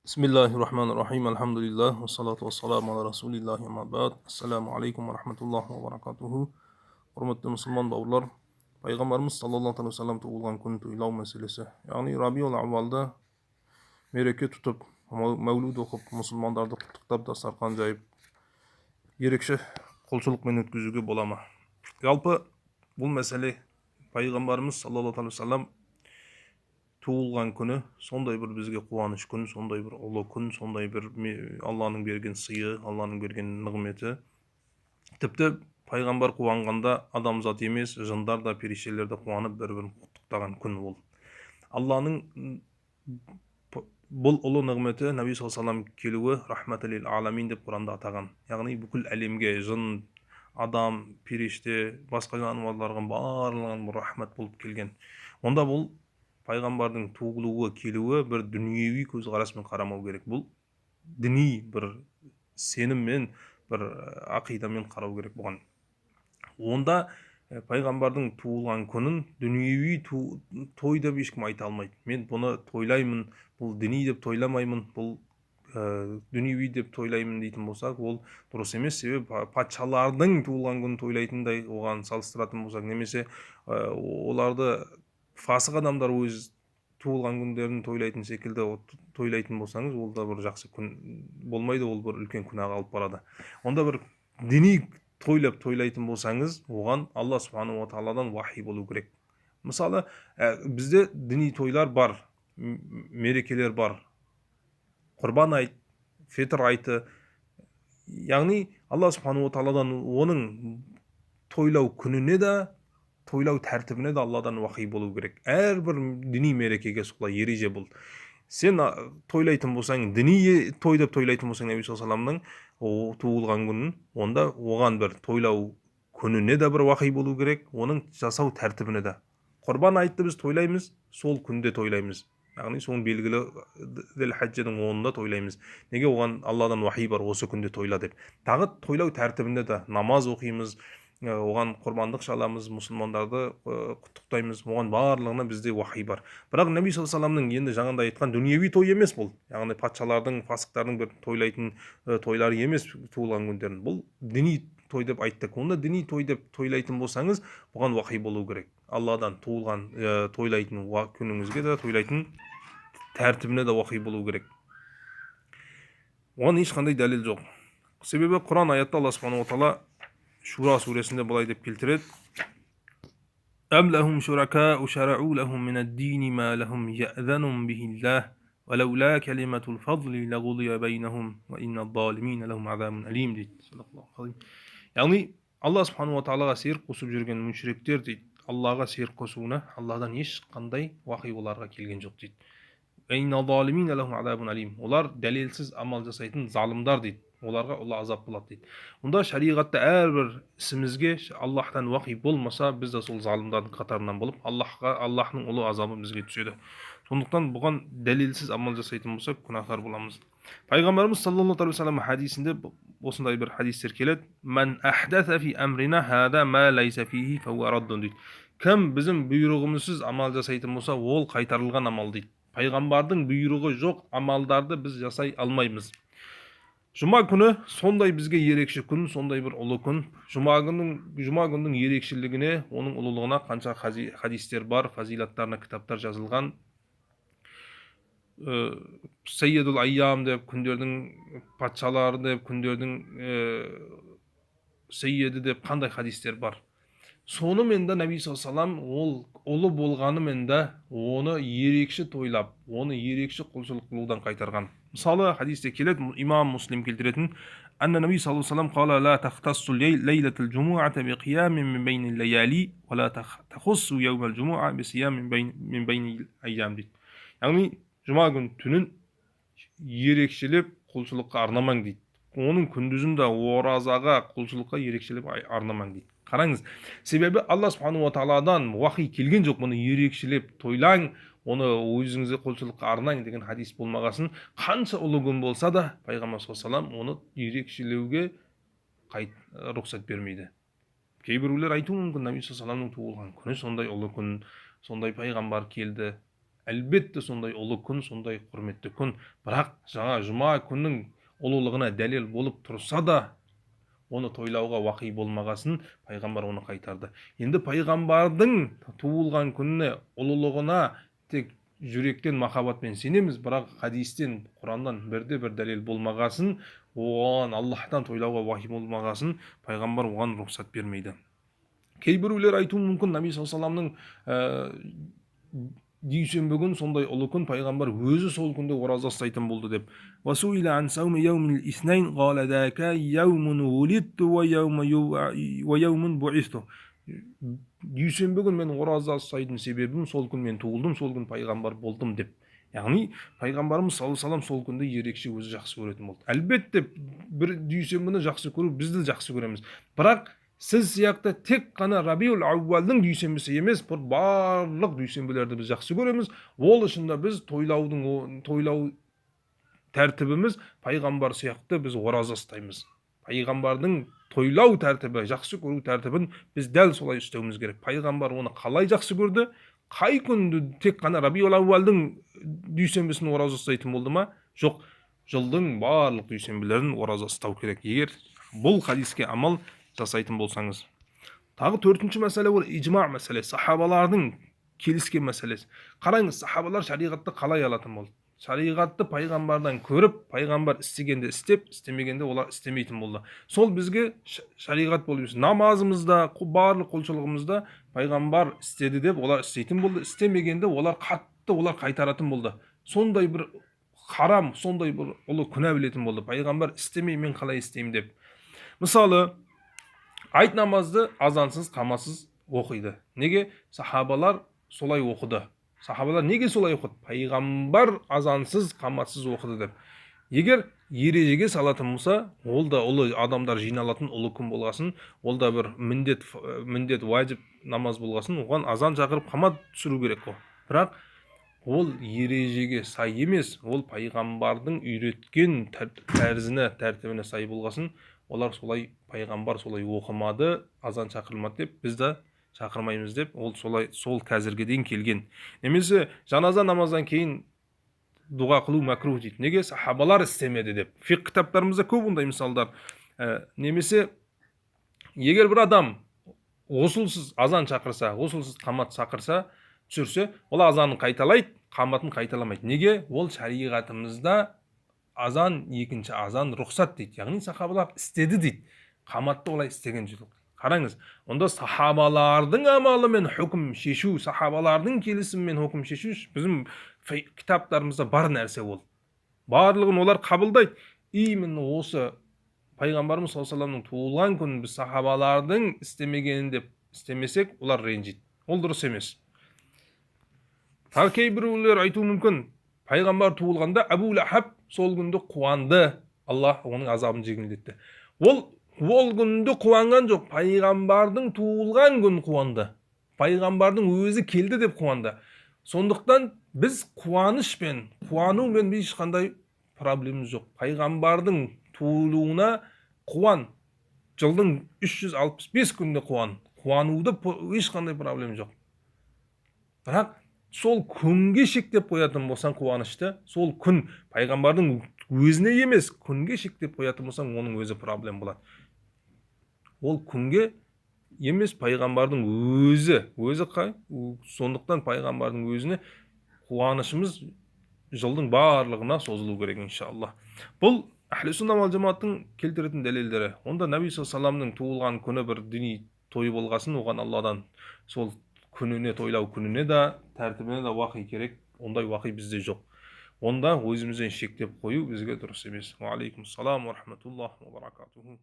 Bismillahirrahmanirrahim. Alhamdulillah. Wassalatu wassalamu ala Rasulillah amma ba'd. Assalamu alaikum wa rahmatullahi wa barakatuhu. Hurmatli musulmon bауырлар, пайғамбарымыз саллаллаху алейхи вассалам туылған күн тойлау мәселесі. Яғни Рабиул ауалда мереке тұтып, мәулуд оқып, мұсылмандарды құттықтап, дастархан жайып, ерекше құлшылықпен өткізуге бола ма? Жалпы бұл мәселе пайғамбарымыз саллаллаху алейхи вассалам туылған күні сондай бір бізге қуаныш күн, сондай бір ұлы күн, сондай бір Алланың берген сыйы, Алланың берген нығметі. Тіпті пайғамбар қуанғанда адамзат емес, жындар да, періштелер де қуанып бір-бірін құттықтаған күн ол. Алланың бұл ұлы нығметі Наби саллаллаху алейхи вассалам келуі рахматул аламин деп Құранда атаған. Яғни бүкіл әлемге жын, адам, періште, басқа жануарларға барлығын рахмат болып келген. Онда бұл пайғамбардың туылуы, келуі бір дүниеви көзқараспен қарамау керек. Бұл діни бір сеніммен, бір ақидамен қарау керек бұған. Онда пайғамбардың туылған күнін дүниеви той деп ешкім айта алмайды. Мен бұны тойлаймын, бұл діни деп тойламаймын, бұл дүниеви деп тойлаймын дейтін болсақ, ол дұрыс емес. Себебі патшалардың туылған күнін тойлайтындай оған салыстыратын болсақ, немесе оларды фасық адамдар өз туылған күндерін тойлайтын секілді тойлайтын болсаңыз, ол да бір жақсы күн болмайды, ол бір үлкен күнәға алып барады. Онда бір діни тойлап тойлайтын болсаңыз, оған Алла субханаху ва тағаладан вахи болу керек. Мысалы, бізде діни тойлар бар, мерекелер бар. Құрбан айт, фитр айты. Яғни Алла субханаху ва тағаладан оның тойлау күніне де, тойлау тәртібіне де Алладан вахи болу керек. Әрбір діни мерекеге солай ереже бұл. Сен тойлайтын болсаң, діни той деп тойлайтын болсаң, Наби саллаллаху алейхи вассаламның туылған күнін, онда оған бір тойлау күніне де бір вахи болу керек, оның жасау тәртібіне де. Құрбан айтты біз тойлаймыз, сол күнде тойлаймыз. Яғни соның белгілі Зул-Хиджаның 10-ында тойлаймыз. Неге? Оған Алладан вахи бар, осы күнде тойла деп. Тағы тойлау тәртібінде де намаз оқимыз, оған құрбандық шаламыз, мұсылмандарды құттықтаймыз, оған барлығына бізде вахи бар. Бірақ Наби саллаллаху алейхи вассаламның енді жаңағыда айтқан дүниеви той емес бұл. Яғни патшалардың, фасықтардың бір тойлайтын тойлары емес туылған күндерін. Бұл діни той деп айттық. Онда діни той деп тойлайтын болсаңыз, бұған вахи болу керек. Алладан туылған тойлайтын күніңізге де, тойлайтын тәртібіне де вахи болу керек. Оған ешқандай дәлел жоқ. Себебі Құран аятта Алла субханаху ва тағала Шура сүресінде былай деп келтіреді: Әм ләхум шуракау шарау ләхум минад-дини ма ләхум я'занун бихиллах ва лаула калиматул фадли лағудия бейнахум ва иннад-залимина ләхум азабун алим дейді. Яғни Алла субханаху ва тағалаға серік қосып жүрген мүшриктер дейді, Аллаға серік қосуына Алладан ешқандай вахи оларға келген жоқ дейді. Ва иннад-залимина ләхум азабун алим. Олар дәлелсіз амал жасайтын залымдар дейді. Оларға ұлы азап болады дейді. Онда шариғатта әрбір ісімізге Аллахтан вахи болмаса, біз де сол залымдардың қатарынан болып, Аллахның ұлы азабы бізге түседі. Сондықтан бұған дәлелсіз амал жасайтын болсақ, күнәһар боламыз. Пайғамбарымыз саллаллаху алейхи вассалам хадисінде осындай бір хадистер келеді: "Ман ахдаса фи амрина хада ма лайса фихи фауа раддун" дейді. Кім біздің бұйрығымызсыз амал жасайтын болса, ол қайтарылған амал дейді. Пайғамбардың бұйрығы жоқ амалдарды біз жасай алмаймыз. Жұма күні сондай бізге ерекше күн, сондай бір ұлы күн. Жұма күннің ерекшелігіне, оның ұлылығына қанша хадистер бар, фазилаттарына кітаптар жазылған. Сейедул айям деп, күндердің патшалары деп, күндердің сейеді деп қандай хадистер бар. Сонымен де Наби саллаллаху алейхи вассалам ол ұлы болғанымен де оны ерекше тойлап, оны ерекше құлшылық қылудан қайтарған. Мысалы, хадисте келеді, имам Муслим келтіретін: "Анна Наби саллаллаху алейхи вассалам қала ла тахтассу лейлатул джумуата би қиямин мин байнил лаяли ва ла тахуссу яумал джумуа би сиямин мин байнил айям" дейді. Яғни жұма күн түнін ерекшелеп құлшылыққа арнамаң дейді. Оның күндізін де оразаға, құлшылыққа ерекшелеп арнамаң дейді. Қараңыз, себебі Алла субханаху ва тағаладан вахи келген жоқ, мұны ерекшелеп тойлаң, оны өзіңізге құлшылыққа арнаң деген хадис болмағасын, қанша ұлы күн болса да, пайғамбар саллаллаху алейхи вассалам оны ерекшелеуге рұқсат бермейді. Кейбіреулер айтуы мүмкін, Наби саллаллаху алейхи вассаламның туылған күні сондай ұлы күн, сондай пайғамбар келді. Әлбетте сондай ұлы күн, сондай құрметті күн. Бірақ жаңа жұма күннің ұлылығына дәлел болып тұрса да, оны тойлауға уақи болмағасын пайғамбар оны қайтарды. Енді пайғамбардың туылған күніне ұлылығына тек жүректен махаббатпен сенеміз, бірақ хадистен, Құраннан бірде-бір дәлел болмағасын, оған Аллахтан тойлауға уақи болмағасын пайғамбар оған рұқсат бермейді. Кейбіреулер айтуы мүмкін, Наби саллаллаху дүйсенбі күн сондай ұлы күн, пайғамбар өзі сол күнде ораза ұстайтын болды деп. Васуиля ан сауми яумил иснайн қала дака яумун улидту ва яумун буисту. Дүйсенбі күн мен ораза ұстайтын себебім сол күн мен туылдым, сол күн пайғамбар болдым деп. Яғни пайғамбарымыз саллаллаху алейхи вассалам сол күнді ерекше өзі жақсы көретін болды. Әлбетте бір дүйсенбіні жақсы көру, біз де жақсы көреміз. Бірақ сіз сияқты тек қана Рабиул Аувалдың дүйсенбісі емес, барлық дүйсенбілерді біз жақсы көреміз. Ол үшін де біз тойлау тәртібіміз пайғамбар сияқты біз ораза ұстаймыз. Пайғамбардың тойлау тәртібі, жақсы көру тәртібін біз дәл солай ұстауымыз керек. Пайғамбар оны қалай жақсы көрді? Қай күнді тек қана Рабиул Аувалдың дүйсенбісін ораза ұстайтын болды ма? Жоқ, жылдың барлық дүйсенбілерін ораза ұстау керек. Егер бұл хадиске амал жасайтын болсаңыз. Тағы төртінші мәселе ол ижма мәселесі, сахабалардың келіскен мәселесі. Қараңыз, сахабалар шариғатты қалай алатын болды? Шариғатты пайғамбардан көріп, пайғамбар істегенде істеп, істемегенде олар істемейтін болды. Сол бізге шариғат болып жүрсе, намазымызда, барлық құлшылығымызда пайғамбар істеді деп олар істейтін болды, істемегенде олар қатты қайтаратын болды. Сондай бір харам, сондай бір ұлы күнә білетін болды. Пайғамбар істемей, мен қалай істеймін деп. Мысалы, айт намазды азансыз, қамасыз оқиды. Неге? Сахабалар солай оқыды. Сахабалар неге солай оқыды? Пайғамбар азансыз, қамасыз оқыды деп. Егер ережеге салатын болса, ол да ұлы адамдар жиналатын ұлы күн болғасын, ол да бір міндет уәжіп намаз болғасын, оған азан шақырып қамат түсіру керек қой. Бірақ ол ережеге сай емес, ол пайғамбардың үйреткен тәртібіне сай болғасын, олар солай, пайғамбар солай оқымады, азан шақырылмады деп, біз де шақырмаймыз деп, ол сол қазірге дейін келген. Немесе жаназа намаздан кейін дұға қылу мәкрух дейді. Неге? Сахабалар істемеді деп. Фиқ кітаптарымызда көп ондай мысалдар. Немесе егер бір адам ғұсылсыз азан шақырса, ғұсылсыз қамат шақырса, түсірсе, ол азанын қайталайды, қаматын қайталамайды. Неге? Ол шариғатымызда азан, екінші азан рұқсат дейді. Яғни сахабалар істеді дейді. Қаматты олай істеген жоқ. Қараңыз, онда сахабалардың амалымен хүкім шешу, сахабалардың келісімімен хүкім шешу біздің кітаптарымызда бар нәрсе ол. Барлығын олар қабылдайды. Именно осы пайғамбарымыз саллаллаху алейхи вассаламның туылған күнін біз сахабалардың істемегенін деп істемесек, олар ренжиді. Ол дұрыс емес. Тағы кейбіреулер айтуы мүмкін, пайғамбар туылғанда Абу Лахаб сол күнді қуанды, Аллах оның азабын жеңілдетті. Ол күнді қуанған жоқ, пайғамбардың туылған күн қуанды. Пайғамбардың өзі келді деп қуанды. Сондықтан біз қуанумен ешқандай проблеміміз жоқ. Пайғамбардың туылуына қуан. Жылдың 365 күнде қуануды ешқандай проблем жоқ. Бірақ сол күнге шектеп қоятын болсаң қуанышты, сол күн пайғамбардың өзіне емес, күнге шектеп қоятын болсаң, оның өзі проблем болады. Ол күнге емес, пайғамбардың өзі қай? Сондықтан пайғамбардың өзіне қуанышымыз жылдың барлығына созылу керек, иншалла. Бұл Ахлі сунна вал жамааттың келтіретін дәлелдері. Онда Наби саллаллаху алейхи вассаламның туылған күні бір діни той болғасын, оған Алладан сол күніне, тойлау күніне да, тәртібіне да уақи керек. Ондай уақи бізде жоқ. Онда өзімізден шектеп қою бізге дұрыс емес. Ва алейкум салам ва рахматуллах ва баракатуху.